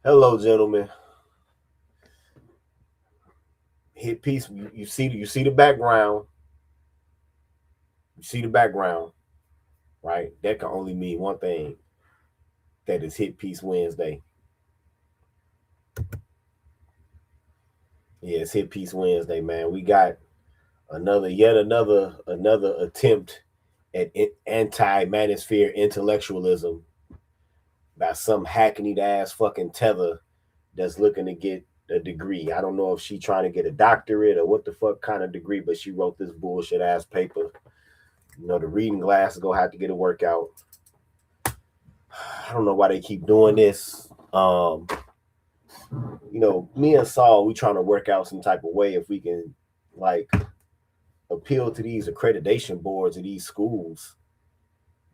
Hello, gentlemen. Hit piece. You see the background. You see the background, right? That can only mean one thing. That is Hit Piece Wednesday. Yeah, it's Hit Piece Wednesday, man. We got another attempt at anti-manosphere intellectualism by some hackneyed ass fucking tether that's looking to get a degree. I don't know if she trying to get a doctorate or what the fuck kind of degree, but she wrote this bullshit ass paper. The reading glasses go have to get a workout. I don't know why they keep doing this. Me and Saul, we trying to work out some type of way if we can like appeal to these accreditation boards of these schools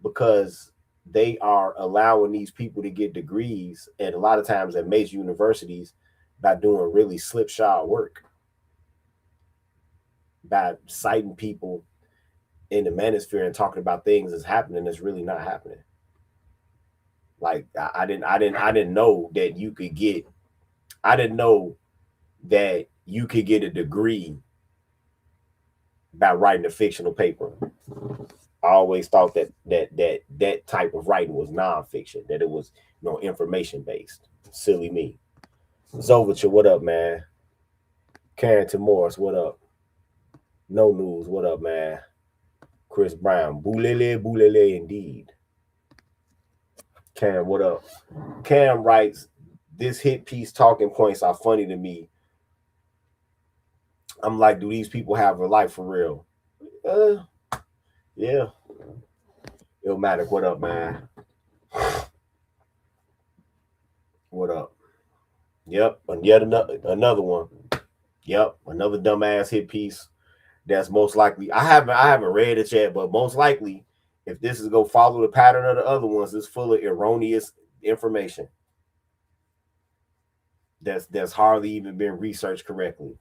because they are allowing these people to get degrees and a lot of times at major universities by doing really slipshod work, by citing people in the manosphere and talking about things that's happening that's really not happening. Like I didn't know that you could get I didn't know that you could get a degree by writing a fictional paper. I always thought that type of writing was nonfiction, that it was information based. Silly me. Zovicha, what up, man? Carrington Morris, what up? No news, what up, man? Chris Brown, boulele, boulele, indeed. Cam, what up? Cam writes, this hit piece talking points are funny to me. I'm like, do these people have a life for real? Yeah. Illmatic, what up, man? What up? Yep, and yet another one. Yep, another dumbass hit piece. That's most likely. I haven't read it yet, but most likely, if this is go follow the pattern of the other ones, it's full of erroneous information. That's hardly even been researched correctly.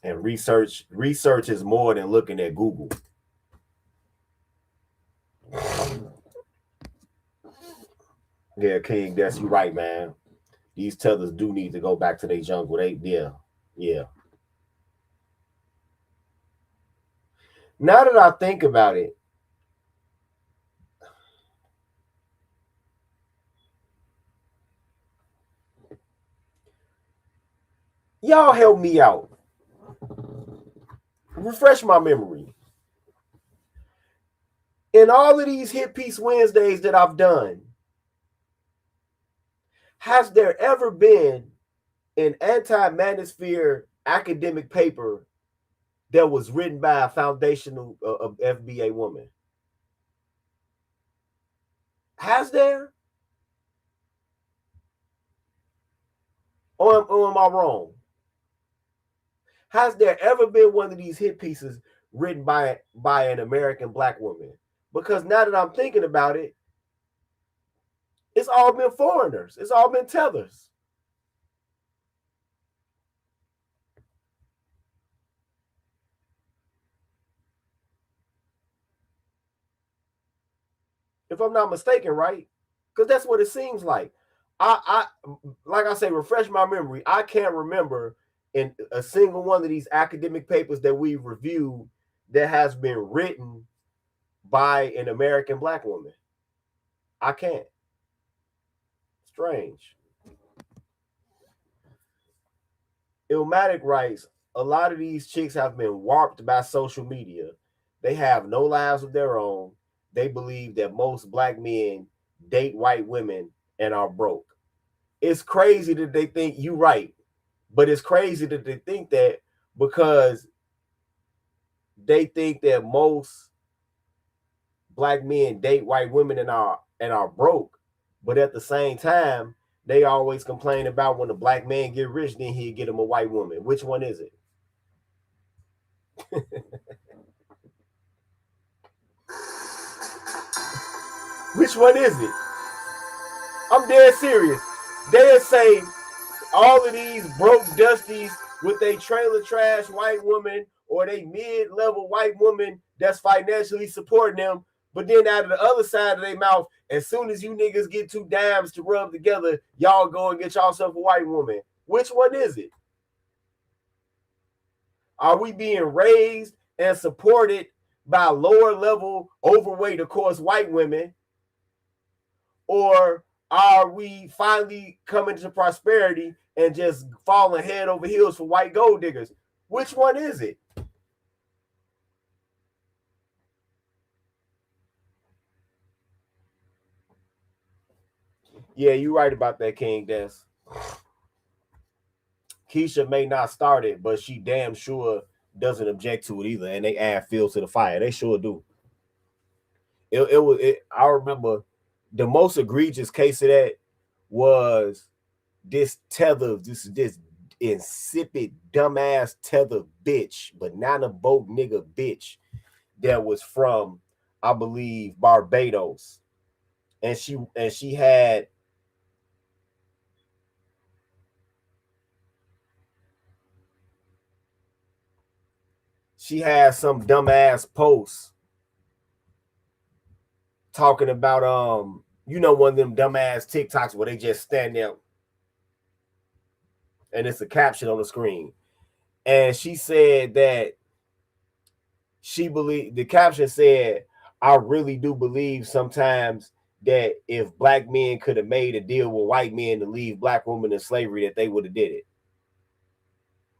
And research is more than looking at Google. Yeah, King, that's you right, man. These tethers do need to go back to their jungle. Yeah. Now that I think about it, y'all help me out. Refresh my memory. In all of these Hit Piece Wednesdays that I've done, has there ever been an anti-manosphere academic paper that was written by a foundational FBA woman? Has there? Or am I wrong? Has there ever been one of these hit pieces written by an American black woman? Because now that I'm thinking about it, it's all been foreigners. It's all been tethers. If I'm not mistaken, right? Because that's what it seems like. I like I say, refresh my memory. I can't remember in a single one of these academic papers that we've reviewed that has been written by an American black woman. I can't. Strange. Illmatic writes, a lot of these chicks have been warped by social media. They have no lives of their own. They believe that most black men date white women and are broke. It's crazy that they think you right, but it's crazy that they think that because they think that most black men date white women and are broke, but at the same time, they always complain about when a black man get rich, then he'd get him a white woman. Which one is it? Which one is it? I'm dead serious. They'll say all of these broke dusties with a trailer trash white woman or they mid-level white woman that's financially supporting them But then out of the other side of their mouth, as soon as you niggas get two dimes to rub together, y'all go and get yourself a white woman. Which one is it? Are we being raised and supported by lower level, overweight, of course, white women? Or are we finally coming to prosperity and just falling head over heels for white gold diggers? Which one is it? Yeah, you're right about that, King Des. Keisha may not start it, but she damn sure doesn't object to it either, and they add fuel to the fire. They sure do. I remember the most egregious case of that was this Tether, this insipid dumbass Tether bitch, banana boat nigga bitch that was from, I believe, Barbados, and she had some dumbass post talking about one of them dumbass TikToks where they just stand there and it's a caption on the screen. And she said that the caption said, I really do believe sometimes that if black men could have made a deal with white men to leave black women in slavery, that they would have did it.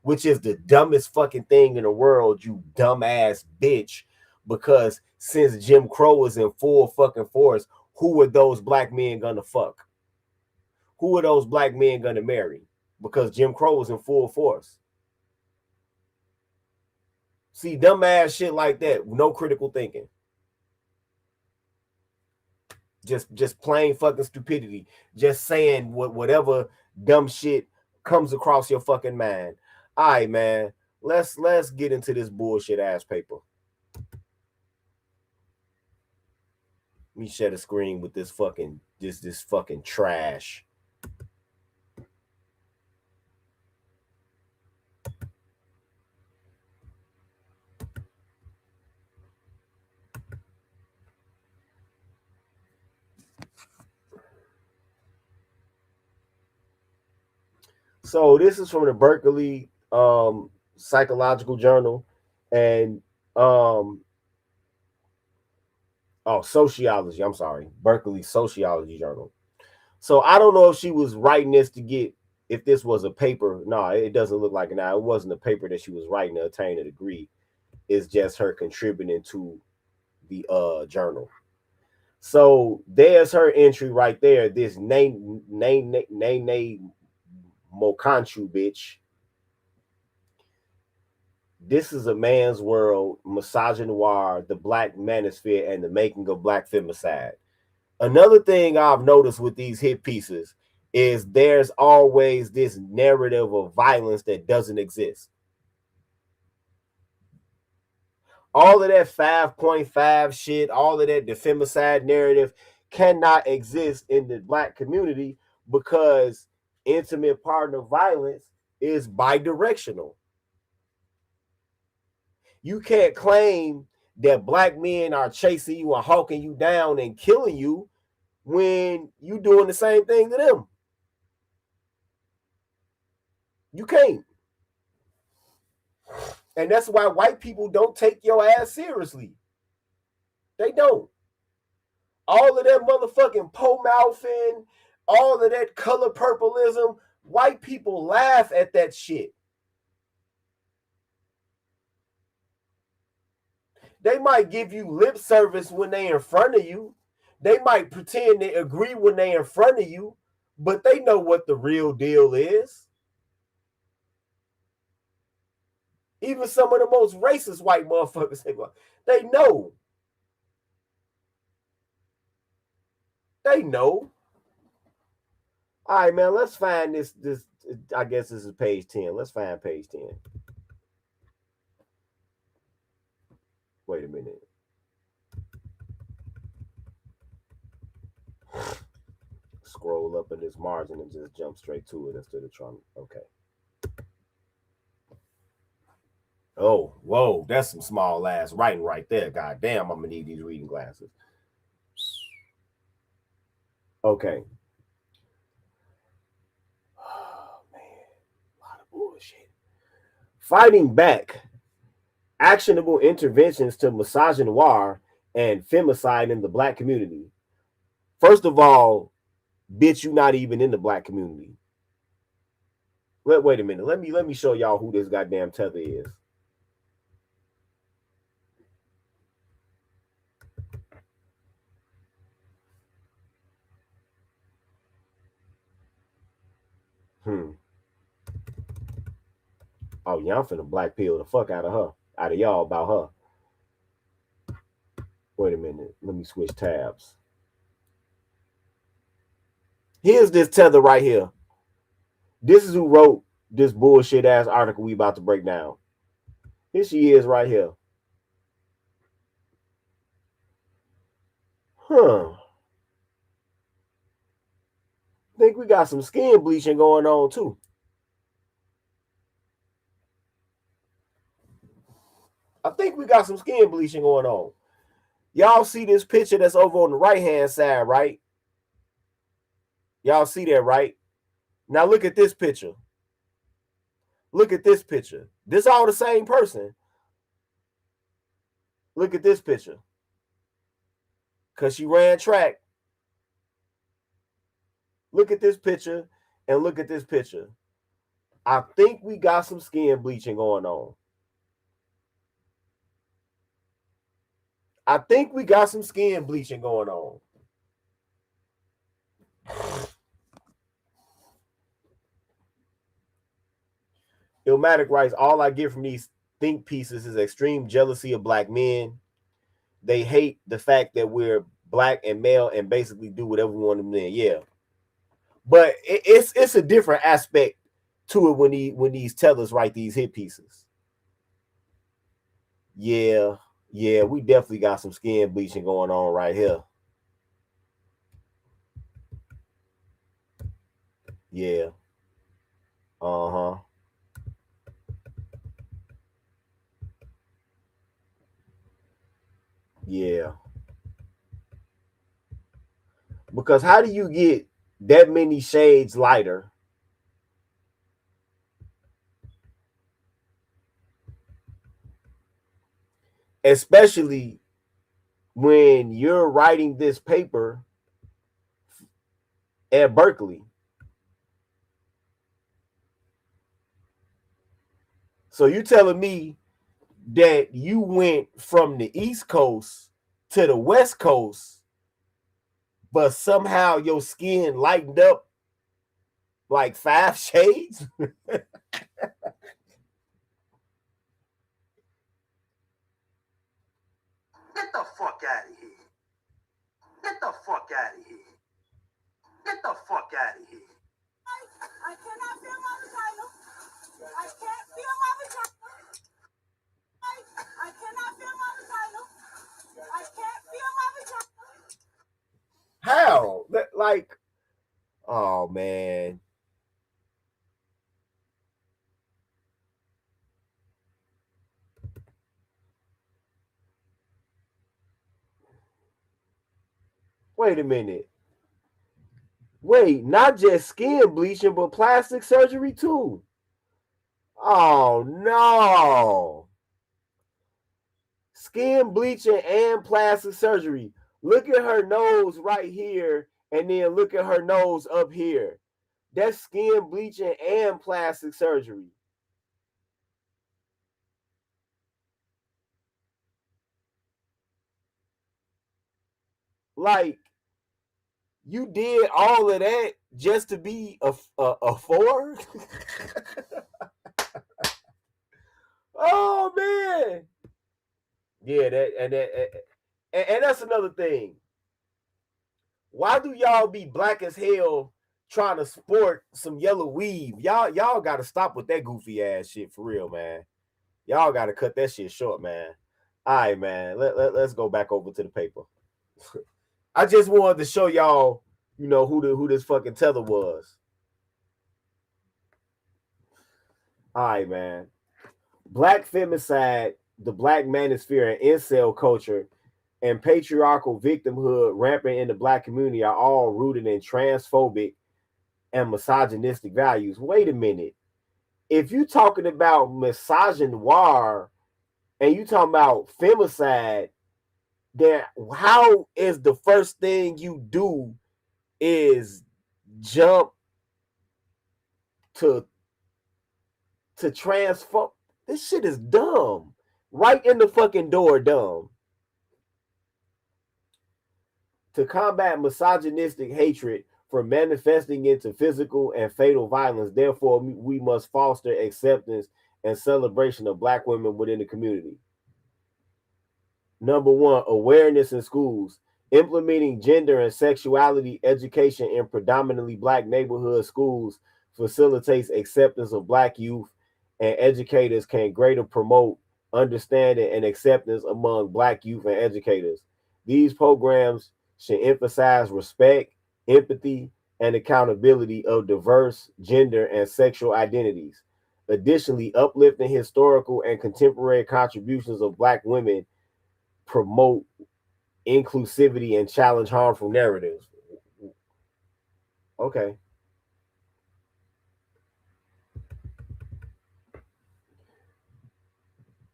Which is the dumbest fucking thing in the world, you dumbass bitch. Because since Jim Crow was in full fucking force, who were those black men gonna fuck? Who are those black men gonna marry? Because Jim Crow was in full force. See, dumbass shit like that, no critical thinking. Just plain fucking stupidity. Just saying whatever dumb shit comes across your fucking mind. All right, man. Let's get into this bullshit ass paper. Let me share the screen with this fucking trash. So this is from the Berkeley Psychological Journal, and sociology. I'm sorry, Berkeley Sociology Journal. So I don't know if she was writing this to get, if this was a paper. No, it doesn't look like it now. It wasn't a paper that she was writing to attain a degree. It's just her contributing to the journal. So there's her entry right there. This name Mokanchu bitch. This is a man's world, misogynoir, the black manosphere, and the making of black femicide. Another thing I've noticed with these hit pieces is there's always this narrative of violence that doesn't exist. All of that 5.5 shit, all of that, the femicide narrative cannot exist in the black community because intimate partner violence is bidirectional. You can't claim that black men are chasing you and hawking you down and killing you when you doing the same thing to them. You can't. And that's why white people don't take your ass seriously. They don't. All of that motherfucking po mouthing, all of that color purpleism, white people laugh at that shit. They might give you lip service when they in front of you. They might pretend they agree when they in front of you, but they know what the real deal is. Even some of the most racist white motherfuckers, they know. They know. All right, man, let's find this. I guess this is page 10. Let's find page 10. Wait a minute. Scroll up in this margin and just jump straight to it instead of trying. Okay. Oh, whoa, that's some small ass writing right there. God damn, I'm gonna need these reading glasses. Okay. Oh man, a lot of bullshit. Fighting back. Actionable interventions to misogynoir and femicide in the black community. First of all, bitch, you not even in the black community. Wait a minute. Let me show y'all who this goddamn Tether is. Oh yeah, I'm finna black pill the fuck out of her, out of y'all about her. Wait a minute. Let me switch tabs. Here's this Tether right here. This is who wrote this bullshit ass article we about to break down. Here she is right here. Huh. Think we got some skin bleaching going on too. I think we got some skin bleaching going on. Y'all see this picture that's over on the right hand side, right? Y'all see that, right? Now look at this picture. Look at this picture. This all the same person. Look at this picture. Because she ran track. Look at this picture and look at this picture. I think we got some skin bleaching going on. I think we got some skin bleaching going on. Illmatic writes, all I get from these think pieces is extreme jealousy of black men. They hate the fact that we're black and male and basically do whatever we want them to. Yeah. But it's a different aspect to it when these tellers write these hit pieces. Yeah, we definitely got some skin bleaching going on right here. Yeah. Uh-huh. Yeah. Because how do you get that many shades lighter? Especially when you're writing this paper at Berkeley. So you telling me that you went from the East Coast to the West Coast, but somehow your skin lightened up like 5 shades? Get the fuck out of here. Get the fuck out of here. Get the fuck out of here. I cannot feel my vagina. I can't feel my vagina. I cannot feel my vagina. I can't feel my vagina. How? Like, oh man. Wait a minute. Wait, not just skin bleaching, but plastic surgery too. Oh no. Skin bleaching and plastic surgery. Look at her nose right here, and then look at her nose up here. That's skin bleaching and plastic surgery. Like, you did all of that just to be a 4? Oh man. Yeah, and that's another thing. Why do y'all be black as hell trying to sport some yellow weave? Y'all got to stop with that goofy ass shit for real, man. Y'all got to cut that shit short, man. All right, man. Let's go back over to the paper. I just wanted to show y'all, who this fucking Tether was. All right, man. Black femicide, the black manosphere, and incel culture, and patriarchal victimhood rampant in the black community are all rooted in transphobic and misogynistic values. Wait a minute. If you talking about misogynoir and you talking about femicide, then how is the first thing you do is jump to transphobe? This shit is dumb. Right in the fucking door, dumb. To combat misogynistic hatred from manifesting into physical and fatal violence, therefore, we must foster acceptance and celebration of black women within the community. Number one, awareness in schools. Implementing gender and sexuality education in predominantly black neighborhood schools facilitates acceptance of black youth, and educators can greater promote understanding and acceptance among black youth and educators. These programs should emphasize respect, empathy, and accountability of diverse gender and sexual identities. Additionally, uplifting historical and contemporary contributions of black women promote inclusivity and challenge harmful narratives. Okay.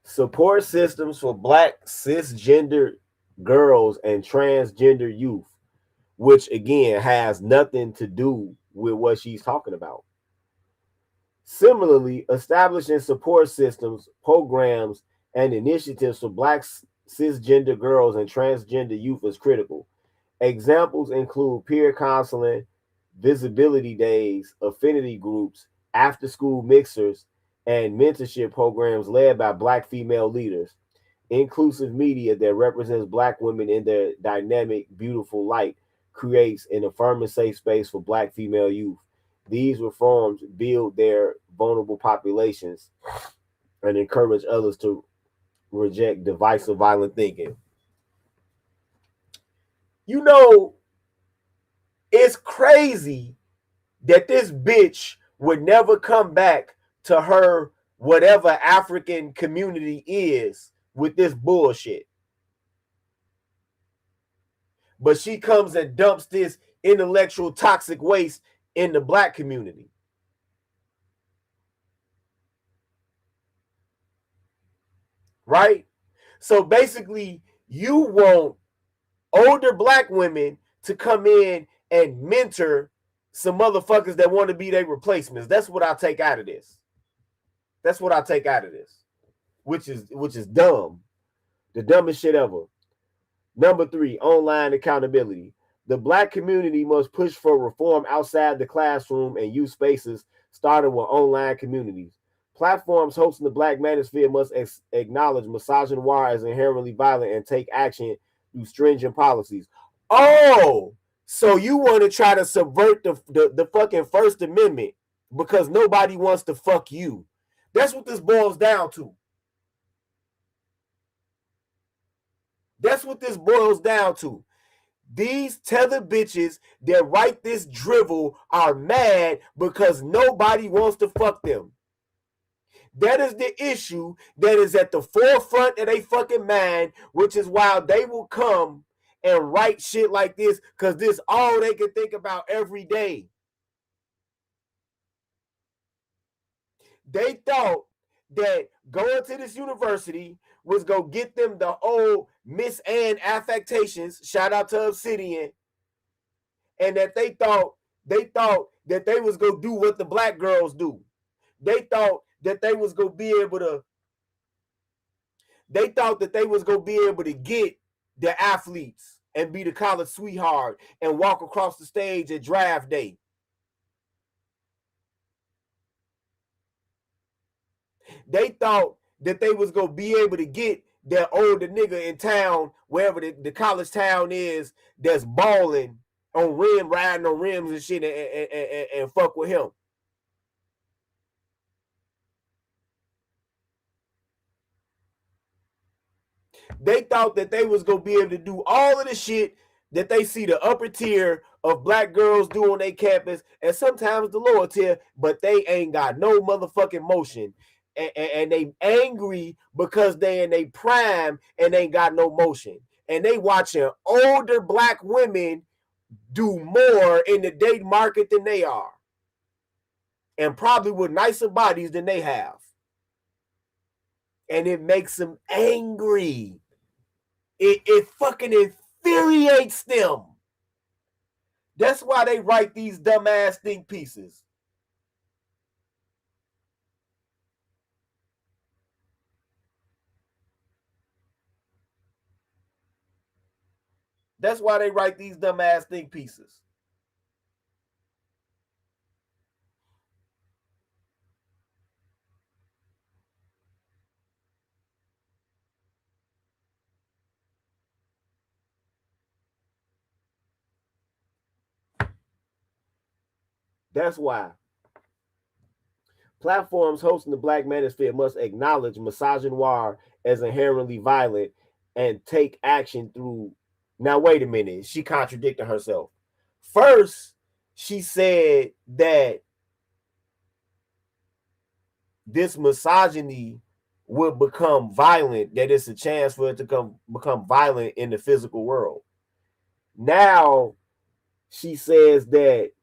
Support systems for black cisgender girls and transgender youth, which again has nothing to do with what she's talking about. Similarly, establishing support systems, programs, and initiatives for black cisgender girls and transgender youth is critical. Examples include peer counseling, visibility days, affinity groups, after school mixers, and mentorship programs led by Black female leaders. Inclusive media that represents Black women in their dynamic, beautiful light creates an affirming safe space for Black female youth. These reforms build their vulnerable populations and encourage others to reject divisive, violent thinking. You know, it's crazy that this bitch would never come back to her whatever African community is with this bullshit. But she comes and dumps this intellectual toxic waste in the black community. Right? So basically, you want older black women to come in and mentor some motherfuckers that want to be their replacements. That's what I take out of this. That's what I take out of this. Which is dumb. The dumbest shit ever. Number three, online accountability. The black community must push for reform outside the classroom and youth spaces, starting with online communities. Platforms hosting the Black Manosphere must acknowledge misogynoir as inherently violent and take action through stringent policies. Oh, so you want to try to subvert the fucking First Amendment because nobody wants to fuck you. That's what this boils down to. That's what this boils down to. These tether bitches that write this drivel are mad because nobody wants to fuck them. That is the issue that is at the forefront of their fucking mind, which is why they will come and write shit like this because this all they can think about every day. They thought that going to this university was going to get them the old Miss Ann affectations, shout out to Obsidian, and that they thought that they was going to do what the black girls do. They thought that they was going to be able to get the athletes and be the college sweetheart and walk across the stage at draft day. They thought that they was going to be able to get that older nigga in town, wherever the college town is, that's balling on riding on rims and shit and fuck with him. They thought that they was going to be able to do all of the shit that they see the upper tier of black girls do on their campus and sometimes the lower tier, but they ain't got no motherfucking motion. and they angry because they in their prime and ain't got no motion. And they watching older black women do more in the date market than they are. And probably with nicer bodies than they have. And it makes them angry. It fucking infuriates them. That's why they write these dumbass think pieces. That's why they write these dumbass think pieces. That's why platforms hosting the Black Manosphere must acknowledge misogynoir as inherently violent and take action through. Now, wait a minute. She contradicted herself. First, she said that this misogyny would become violent, that it's a chance for it to become violent in the physical world. Now, she says that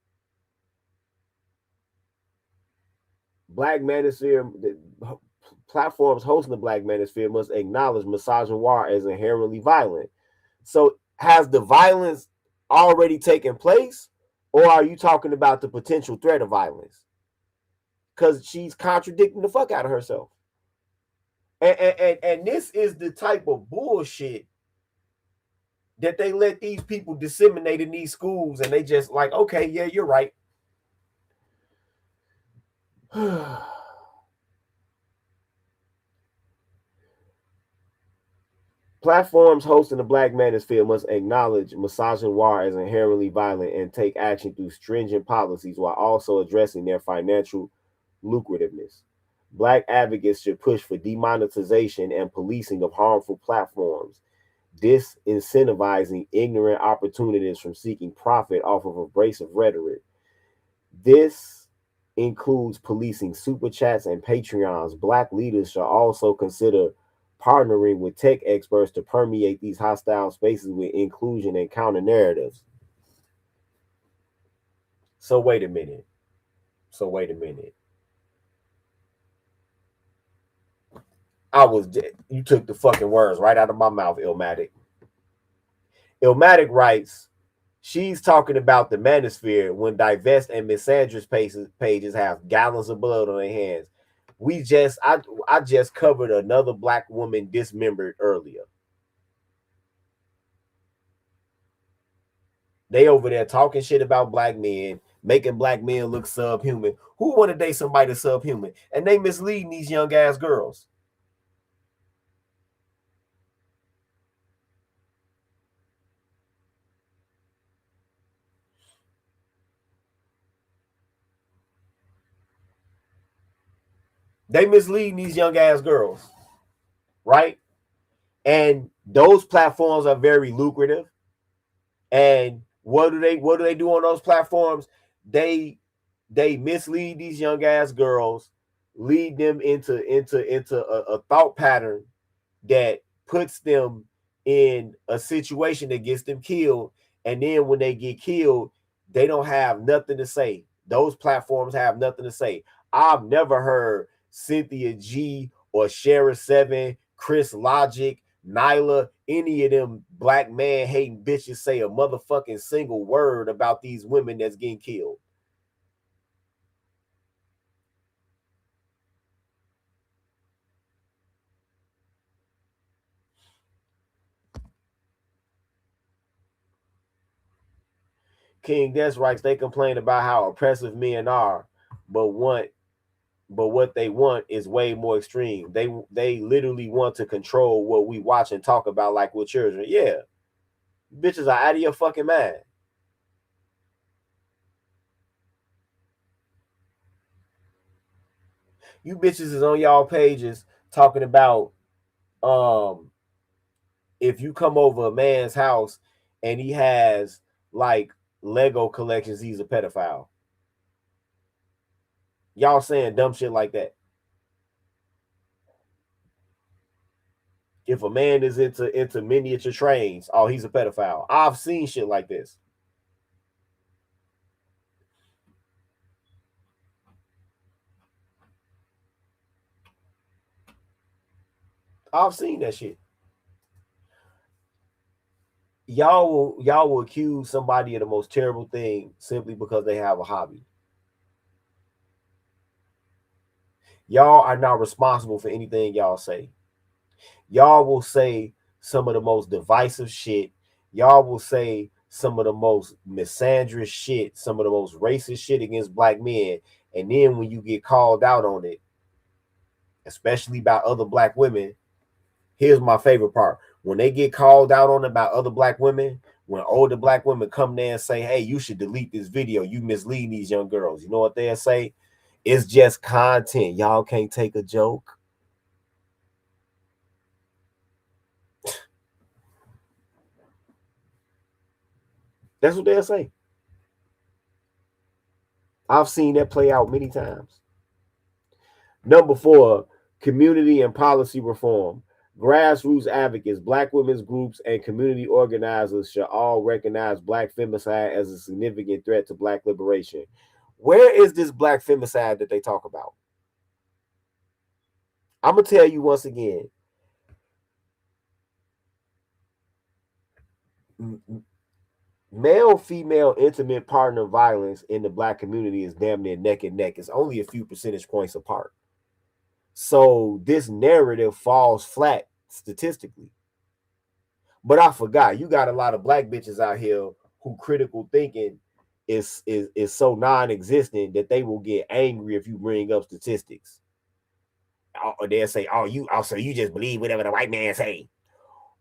Black Manosphere, platforms hosting the Black Manosphere must acknowledge misogynoir as inherently violent. So, has the violence already taken place, or are you talking about the potential threat of violence? Because she's contradicting the fuck out of herself. And this is the type of bullshit that they let these people disseminate in these schools, and they just like, okay, yeah, you're right. Platforms hosting the Black Manosphere must acknowledge misogynoir as inherently violent and take action through stringent policies while also addressing their financial lucrativeness. Black advocates should push for demonetization and policing of harmful platforms, disincentivizing ignorant opportunists from seeking profit off of abrasive rhetoric. This includes policing super chats and Patreons. Black leaders should also consider partnering with tech experts to permeate these hostile spaces with inclusion and counter narratives. So wait a minute. You took the fucking words right out of my mouth, Illmatic. Illmatic writes, she's talking about the Manosphere when Divest and Misandrous pages have gallons of blood on their hands. I just covered another black woman dismembered earlier. They over there talking shit about black men, making black men look subhuman. Who want to date somebody that's subhuman? And they misleading these young ass girls. They misleading these young ass girls, right? And those platforms are very lucrative. And what do they do on those platforms? They mislead these young ass girls, lead them into a thought pattern that puts them in a situation that gets them killed. And then when they get killed, they don't have nothing to say. Those platforms have nothing to say. I've never heard Cynthia G or Shara 7, Chris Logic, Nyla, any of them black man hating bitches say a motherfucking single word about these women that's getting killed. King Des writes, they complain about how oppressive men are, but what they want is way more extreme. They literally want to control what we watch and talk about like we're children. Yeah. Bitches are out of your fucking mind. You bitches is on y'all pages talking about if you come over a man's house and he has like Lego collections, he's a pedophile. Y'all saying dumb shit like that. If a man is into miniature trains, oh, he's a pedophile. I've seen shit like this. I've seen that shit. Y'all will accuse somebody of the most terrible thing simply because they have a hobby. Y'all are not responsible for anything y'all say. Y'all will say some of the most divisive shit. Y'all will say some of the most misandrous shit, some of the most racist shit against black men. And then when you get called out on it, especially by other black women, here's my favorite part. When they get called out on it by other black women, when older black women come there and say, hey, you should delete this video, you misleading these young girls. You know what they'll say? It's just content. Y'all can't take a joke. That's what they'll say. I've seen that play out many times. Number 4, community and policy reform. Grassroots advocates, black women's groups, and community organizers should all recognize black femicide as a significant threat to black liberation. Where is this black femicide that they talk about? I'm going to tell you once again. Male female intimate partner violence in the black community is damn near neck and neck. It's only a few percentage points apart. So this narrative falls flat statistically. But I forgot, you got a lot of black bitches out here who critical thinking is so non-existent that they will get angry if you bring up statistics. Or they'll say, "Oh, you just believe whatever the white man say,"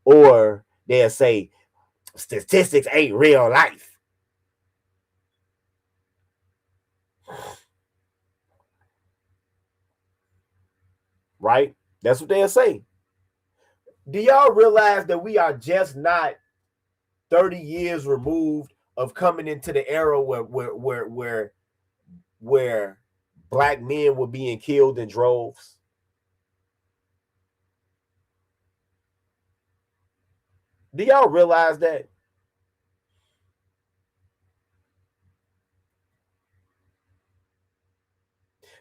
or they'll say, "Statistics ain't real life." Right? That's what they'll say. Do y'all realize that we are just not 30 years removed of coming into the era where black men were being killed in droves? Do y'all realize that?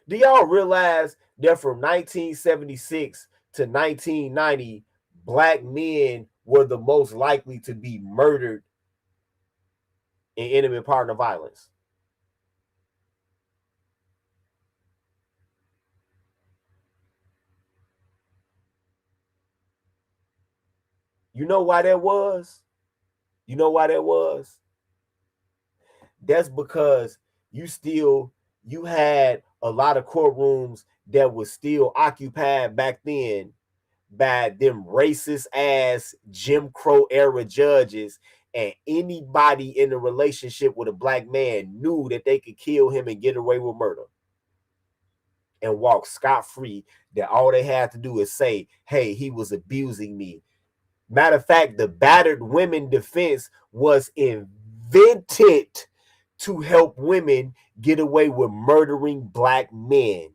Do y'all realize that from 1976 to 1990, black men were the most likely to be murdered in intimate partner violence? You know why that was? You know why that was? That's because you had a lot of courtrooms that was still occupied back then by them racist ass Jim Crow era judges, and anybody in a relationship with a black man knew that they could kill him and get away with murder and walk scot-free, that all they had to do is say, hey, he was abusing me. Matter of fact, the battered women defense was invented to help women get away with murdering black men.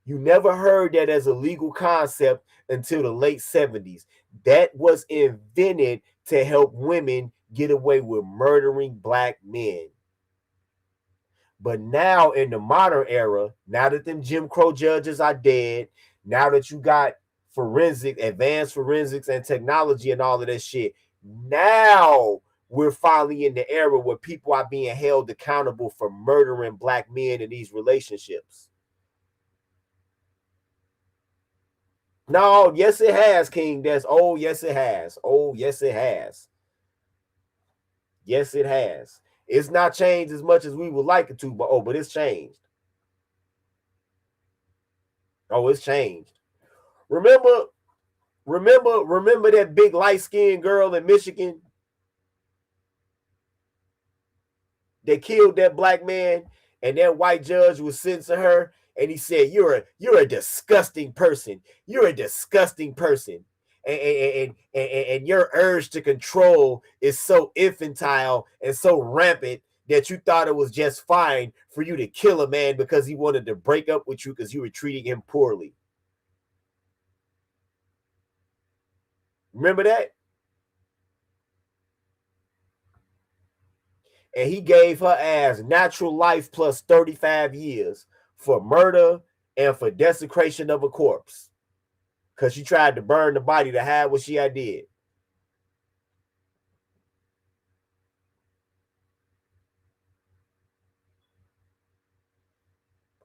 You never heard that as a legal concept until the late 70s. That was invented to help women get away with murdering black men. But now in the modern era, now that them Jim Crow judges are dead, now that you got advanced forensics and technology and all of that shit, now we're finally in the era where people are being held accountable for murdering black men in these relationships. No, yes, it has, King. Yes, it has. Oh, yes, it has. Yes, it has. It's not changed as much as we would like it to, but it's changed. Oh, it's changed. Remember that big light-skinned girl in Michigan that killed that black man, and that white judge was sentencing her, and he said, "You're a disgusting person. You're a disgusting person." And your urge to control is so infantile and so rampant that you thought it was just fine for you to kill a man because he wanted to break up with you because you were treating him poorly. Remember that? And he gave her ass natural life plus 35 years for murder and for desecration of a corpse. Because she tried to burn the body to hide what she had did.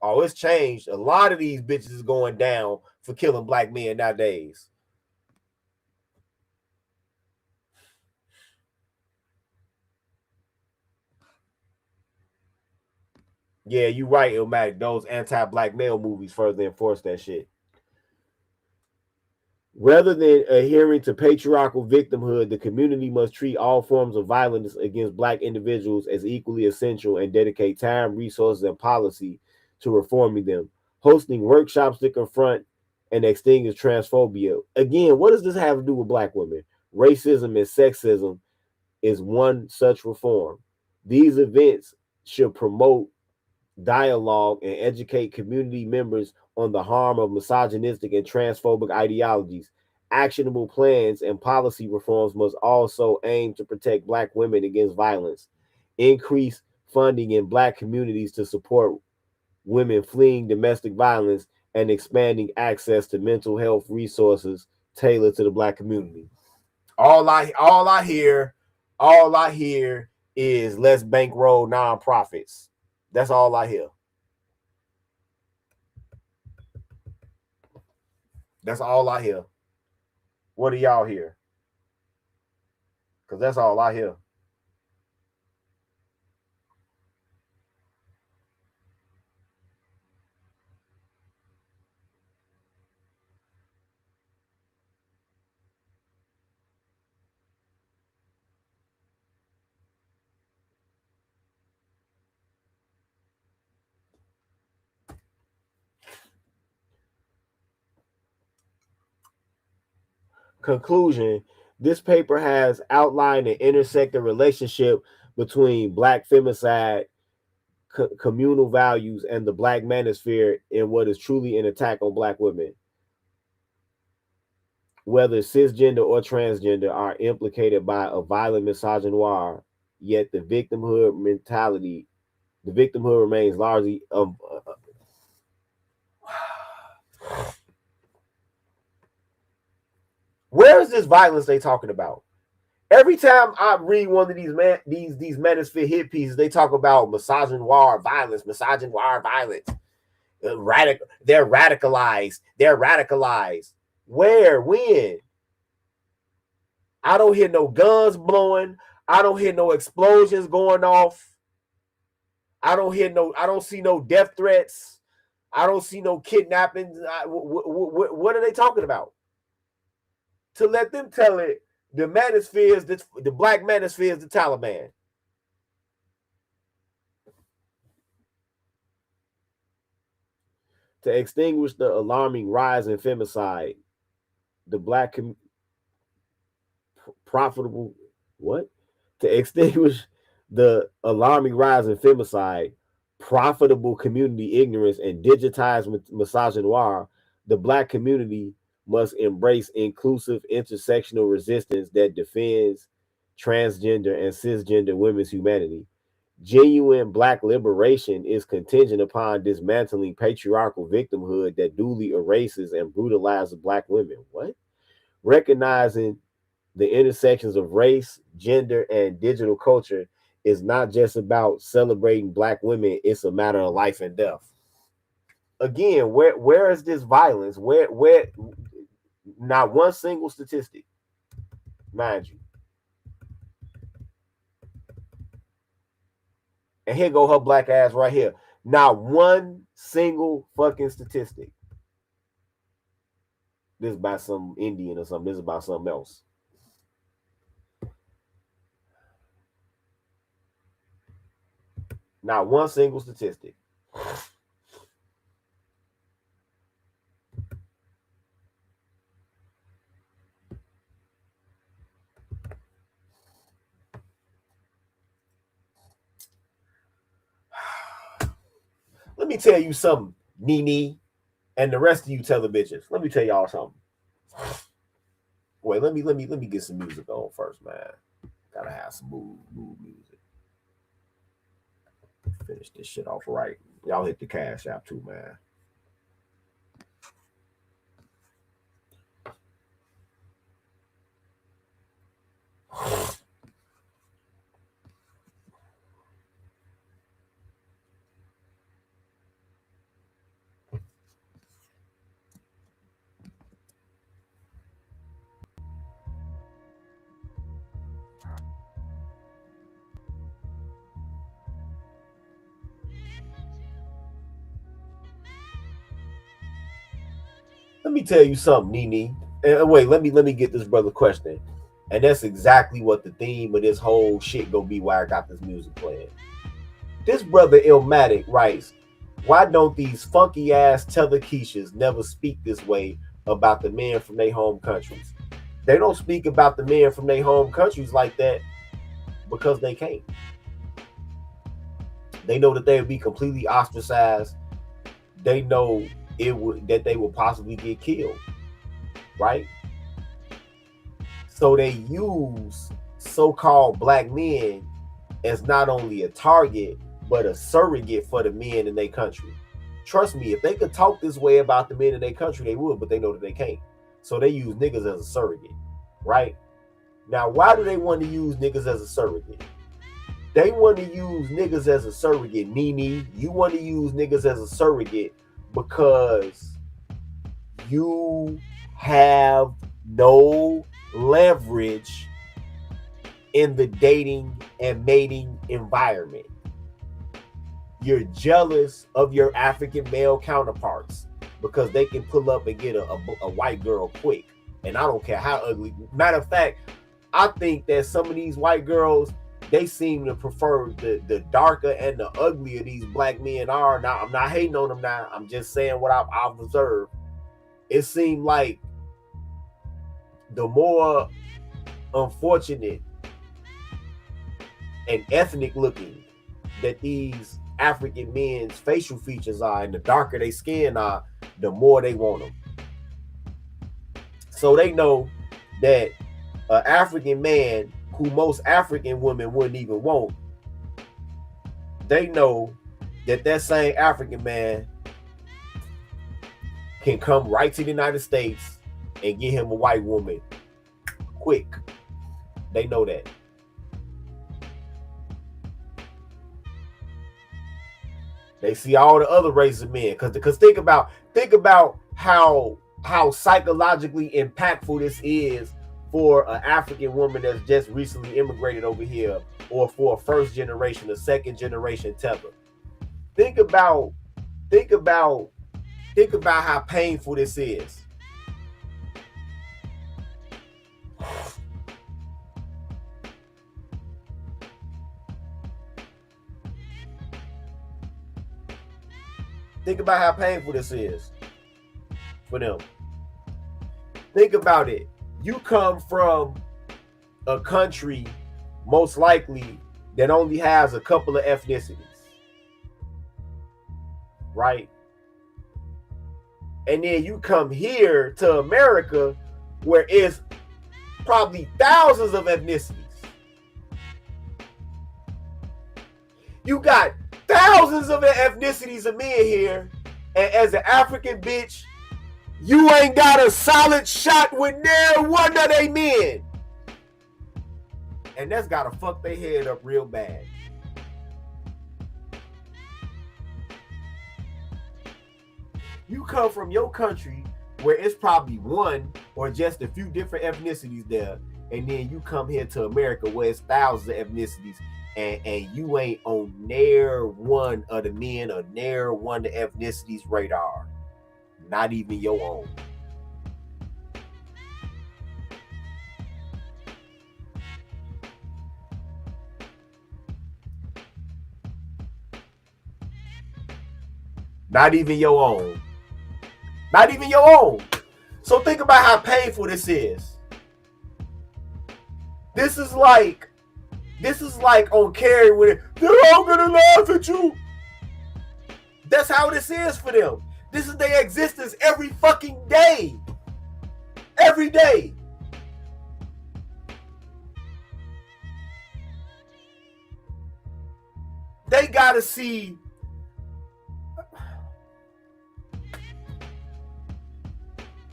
Oh, it's changed. A lot of these bitches is going down for killing black men nowadays. Yeah, you right, Ilmatic. Those anti-black male movies further enforce that shit. Rather than adhering to patriarchal victimhood, the community must treat all forms of violence against black individuals as equally essential and dedicate time, resources, and policy to reforming them. Hosting workshops to confront and extinguish transphobia. Again, what does this have to do with black women? Racism and sexism is one such reform. These events should promote dialogue and educate community members on the harm of misogynistic and transphobic ideologies. Actionable plans and policy reforms must also aim to protect black women against violence, increase funding in black communities to support women fleeing domestic violence, and expanding access to mental health resources tailored to the black community. All I hear is let's bankroll nonprofits. That's all I hear. That's all I hear. What do y'all hear? Because that's all I hear. Conclusion: this paper has outlined an intersecting relationship between black femicide, communal values, and the black manosphere in what is truly an attack on black women. Whether cisgender or transgender are implicated by a violent misogynoir, yet the victimhood remains largely where is this violence they talking about? Every time I read one of these Manosphere hit pieces, they talk about misogynoir violence, misogynoir violence. They're radicalized. They're radicalized. Where? When? I don't hear no guns blowing. I don't hear no explosions going off. I don't see no death threats. I don't see no kidnappings. What are they talking about? To let them tell it, the Manosphere is the black Manosphere is the Taliban. To extinguish the alarming rise in femicide, the black profitable what? To extinguish the alarming rise in femicide, profitable community ignorance, and digitized misogynoir, the black community must embrace inclusive intersectional resistance that defends transgender and cisgender women's humanity. Genuine black liberation is contingent upon dismantling patriarchal victimhood that duly erases and brutalizes black women. What? Recognizing the intersections of race, gender, and digital culture is not just about celebrating black women, it's a matter of life and death. Again, where is this violence? Where not one single statistic, mind you. And here go her black ass right here. Not one single fucking statistic. This is about some Indian or something. This is about something else. Not one single statistic. Let me tell you something, Nene, and the rest of you tell the bitches. Let me tell y'all something. Wait. Wait, let me get some music on first, man. Gotta have some mood music. Finish this shit off right. Y'all hit the cash app too, man. Let me tell you something, Nene. And wait, let me get this brother question. And that's exactly what the theme of this whole shit gonna be. Why I got this music playing. This brother Illmatic writes, "Why don't these funky ass Tether Keishas never speak this way about the men from their home countries? They don't speak about the men from their home countries like that because they can't. They know that they would be completely ostracized. They know that they will possibly get killed, right? So they use so-called black men as not only a target but a surrogate for the men in their country. Trust me, if they could talk this way about the men in their country, they would, but they know that they can't. So they use niggas as a surrogate, right? Now, why do they want to use niggas as a surrogate? They want to use niggas as a surrogate. Nene, you want to use niggas as a surrogate because you have no leverage in the dating and mating environment. You're jealous of your African male counterparts because they can pull up and get a white girl quick. And I don't care how ugly. Matter of fact, I think that some of these white girls, they seem to prefer the darker and the uglier these black men are. Now, I'm not hating on them now. I'm just saying what I've observed. It seemed like the more unfortunate and ethnic looking that these African men's facial features are, and the darker their skin are, the more they want them. So they know that an African man who most African women wouldn't even want, they know that that same African man can come right to the United States and get him a white woman quick. They know that. They see all the other races of men, because think about how psychologically impactful this is for an African woman that's just recently immigrated over here, or for a first generation, a second generation Tether. Think about how painful this is. Think about how painful this is for them. Think about it. You come from a country, most likely, that only has a couple of ethnicities, right? And then you come here to America, where it's probably thousands of ethnicities. You got thousands of ethnicities of men here, and as an African bitch, you ain't got a solid shot with near one of they men. And that's gotta fuck their head up real bad. You come from your country where it's probably one or just a few different ethnicities there, and then you come here to America where it's thousands of ethnicities, and you ain't on near one of the men or near one of the ethnicities radar. Not even your own. Not even your own. Not even your own. So think about how painful this is. This is like on Carrie when they're all gonna laugh at you. That's how this is for them. This is their existence every fucking day. Every day. They gotta see.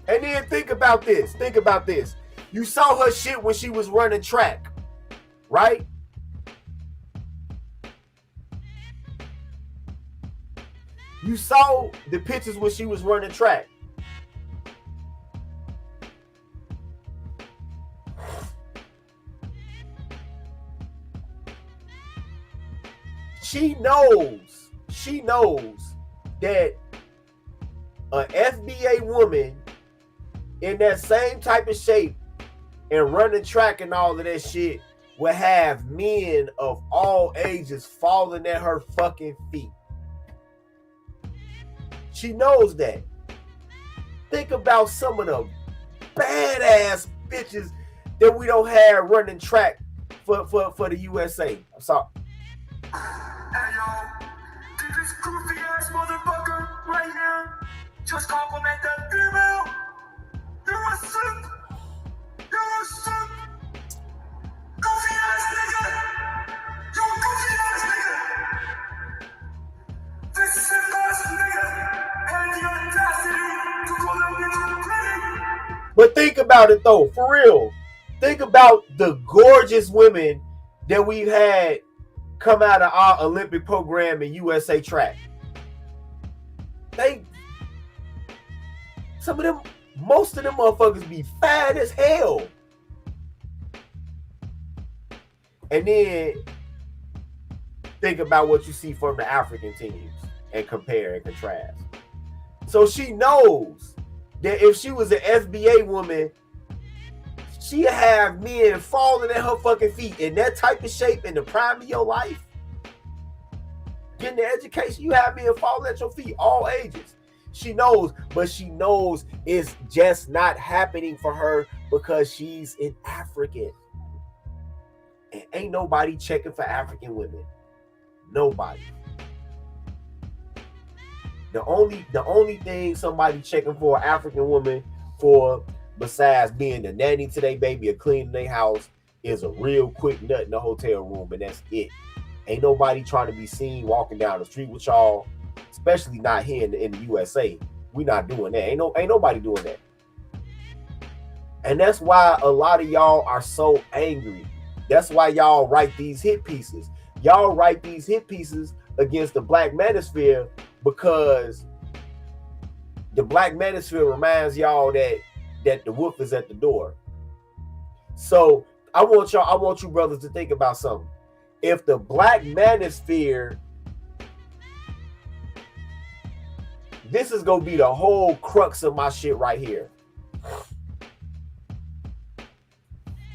And then think about this. Think about this. You saw her shit when she was running track, right? You saw the pictures when she was running track. She knows that an FBA woman in that same type of shape and running track and all of that shit will have men of all ages falling at her fucking feet. She knows that. Think about some of the badass bitches that we don't have running track for the USA. I'm sorry. Hey yo, did this goofy ass motherfucker right here just compliment that female? You're a simp! You're a simp! Goofy ass nigga! You're a goofy ass nigga! This simp ass nigga had the audacity to call that bitch pretty! But think about it though, for real. Think about the gorgeous women that we've had come out of our Olympic program in USA track. Most of them motherfuckers be fat as hell. And then think about what you see from the African teams and compare and contrast. So she knows that if she was an FBA woman, she'd have men falling at her fucking feet in that type of shape in the prime of your life. Getting the education, you have men falling at your feet, all ages. She knows, but she knows it's just not happening for her because she's an African. And ain't nobody checking for African women. Nobody. The only thing somebody checking for an African woman for, besides being the nanny to their baby or cleaning their house, is a real quick nut in the hotel room, and that's it. Ain't nobody trying to be seen walking down the street with y'all, especially not here in the USA. We not doing that. Ain't nobody doing that. And that's why a lot of y'all are so angry. That's why y'all write these hit pieces. Y'all write these hit pieces against the Black Manosphere because the Black Manosphere reminds y'all that the wolf is at the door. So I want you brothers to think about something. If the Black Manosphere, this is gonna be the whole crux of my shit right here.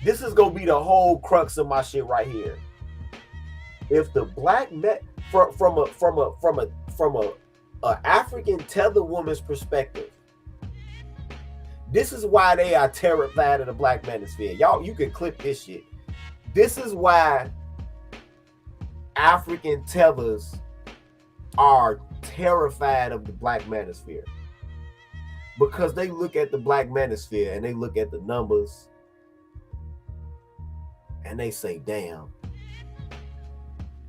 This is gonna be the whole crux of my shit right here. If the Black from a African Tether woman's perspective, this is why they are terrified of the Black Manosphere. Y'all, you can clip this shit. This is why African Tethers are terrified of the Black Manosphere. Because they look at the Black Manosphere and they look at the numbers and they say, damn,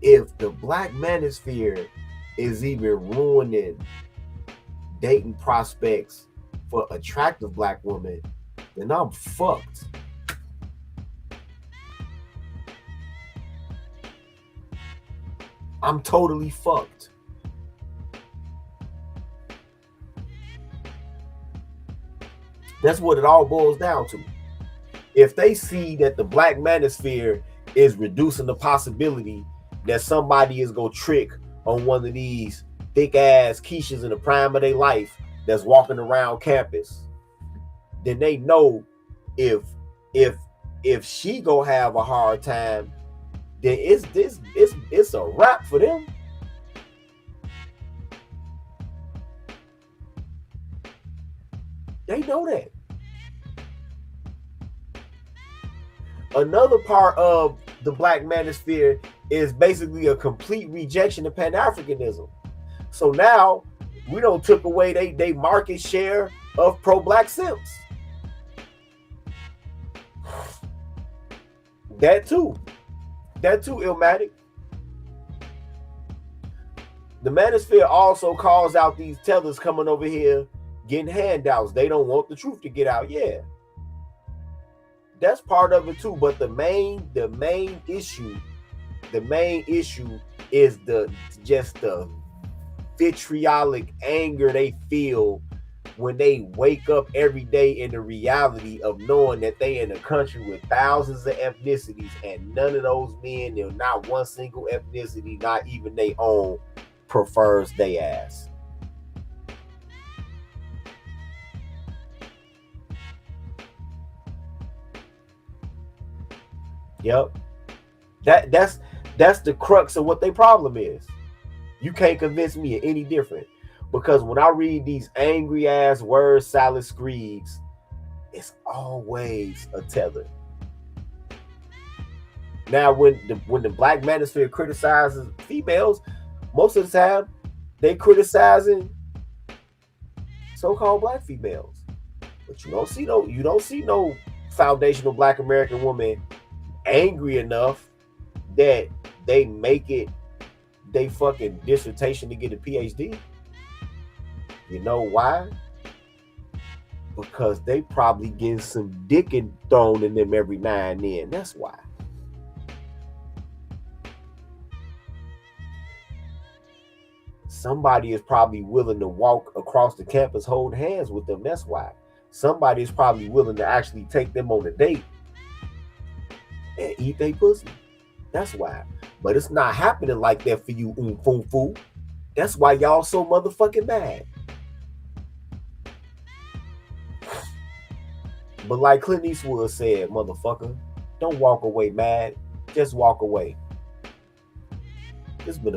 if the Black Manosphere is even ruining dating prospects for attractive Black women, then I'm fucked. I'm totally fucked. That's what it all boils down to. If they see that the Black Manosphere is reducing the possibility that somebody is gonna trick on one of these thick ass Keishas in the prime of their life that's walking around campus, then they know if she gonna have a hard time, then it's a wrap for them. They know that. Another part of the Black Manosphere is basically a complete rejection of Pan-Africanism. So now we don't took away they market share of pro-Black simps. That too, Illmatic. The Manosphere also calls out these tethers coming over here getting handouts. They don't want the truth to get out. Yeah, that's part of it too. But the main issue is the vitriolic anger they feel when they wake up every day in the reality of knowing that they in a country with thousands of ethnicities and none of those men, and not one single ethnicity, not even their own, prefers they ass. Yep. That's the crux of what their problem is. You can't convince me of any different. Because when I read these angry ass word salad screeds, it's always a tether. Now, when the Black Manosphere criticizes females, most of the time they criticizing so-called black females. But you don't see no foundational Black American woman angry enough that they make it they fucking dissertation to get a PhD. You know why? Because they probably getting some dick thrown in them every now and then. That's why. Somebody is probably willing to walk across the campus holding hands with them. That's why. Somebody is probably willing to actually take them on a date and eat their pussy. That's why. But it's not happening like that for you, foo. That's why y'all so motherfucking mad. But like Clint Eastwood said, motherfucker, don't walk away mad. Just walk away. This been